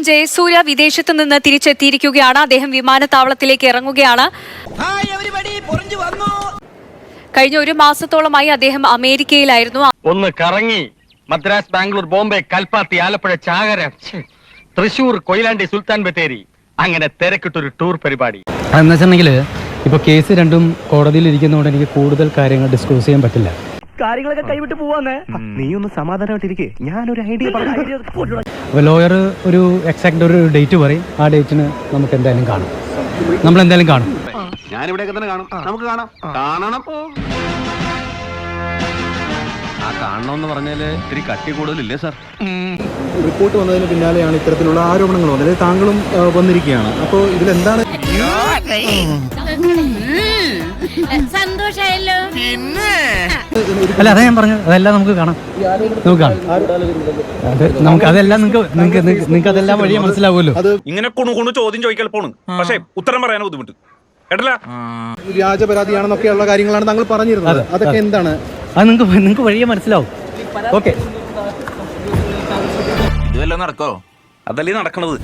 ജയസൂര്യ വിദേശത്ത് നിന്ന് തിരിച്ചെത്തിയിരിക്കുകയാണ്. അദ്ദേഹം വിമാനത്താവളത്തിലേക്ക് ഇറങ്ങുകയാണ്. കഴിഞ്ഞ ഒരു മാസത്തോളമായി അദ്ദേഹം അമേരിക്കയിലായിരുന്നു. ഒന്ന് കറങ്ങി മദ്രാസ്, ബാംഗ്ലൂർ, ബോംബെ, കൽപ്പാത്തി, ആലപ്പുഴ, ചാകര, തൃശൂർ, കൊയിലാണ്ടി, സുൽത്താൻ ബത്തേരി, അങ്ങനെ തിരക്കിട്ടൊരു ടൂർ പരിപാടി. എന്ന് വെച്ചിട്ടുണ്ടെങ്കിൽ ഇപ്പോൾ കേസ് രണ്ടും കോടതിയിൽ ഇരിക്കുന്നതുകൊണ്ട് എനിക്ക് കൂടുതൽ കാര്യങ്ങൾ ഡിസ്ക്ലോസ് ചെയ്യാൻ പറ്റില്ല. കാര്യങ്ങളൊക്കെ കൈവിട്ട് പോവാന്ന്. നീ ഒന്ന് സമാധാനമായിട്ടിരിക്കേ, ഞാനൊരു ഐഡിയ അപ്പോൾ ലോയർ ഒരു എക്സാക്ട് ഒരു ഡേറ്റ് പറയും. ആ ഡേറ്റിന് നമുക്ക് എന്തായാലും കാണും. നമ്മൾ എന്തായാലും കാണും. ഞാനിവിടെയൊക്കെ തന്നെ കാണും. നമുക്ക് കാണാം. കാണണം. ആ കാണണമെന്ന് പറഞ്ഞാല് ഇത്തിരി കട്ടി കൂടുതലില്ലേ സാർ? റിപ്പോർട്ട് വന്നതിന് പിന്നാലെയാണ് ഇത്തരത്തിലുള്ള ആരോപണങ്ങൾ വന്നത്. താങ്കളും വന്നിരിക്കുകയാണ്. അപ്പോൾ ഇതിലെന്താണ്? സന്തോഷായല്ലോ. അല്ല, അതാ ഞാൻ പറഞ്ഞു, അതെല്ലാം നമുക്ക് കാണാം. നമുക്ക് അതെല്ലാം നിങ്ങൾക്ക് അതെല്ലാം വഴിയെ മനസ്സിലാവുമല്ലോ. ഇങ്ങനെ കുണു ചോദ്യം ചോദിക്കൽ പോണ്, പക്ഷേ ഉത്തരം പറയാൻ ബുദ്ധിമുട്ട്. കേട്ടല്ല, വ്യാജ പരാതിയാണെന്നൊക്കെയുള്ള കാര്യങ്ങളാണ് താങ്കൾ പറഞ്ഞിരുന്നത്. അതൊക്കെ എന്താണ്? അത് നിങ്ങൾക്ക് വഴിയെ മനസ്സിലാവും. ഓക്കെ, ഇതുവല്ല നടക്കോ? അതല്ലേ നടക്കണത്.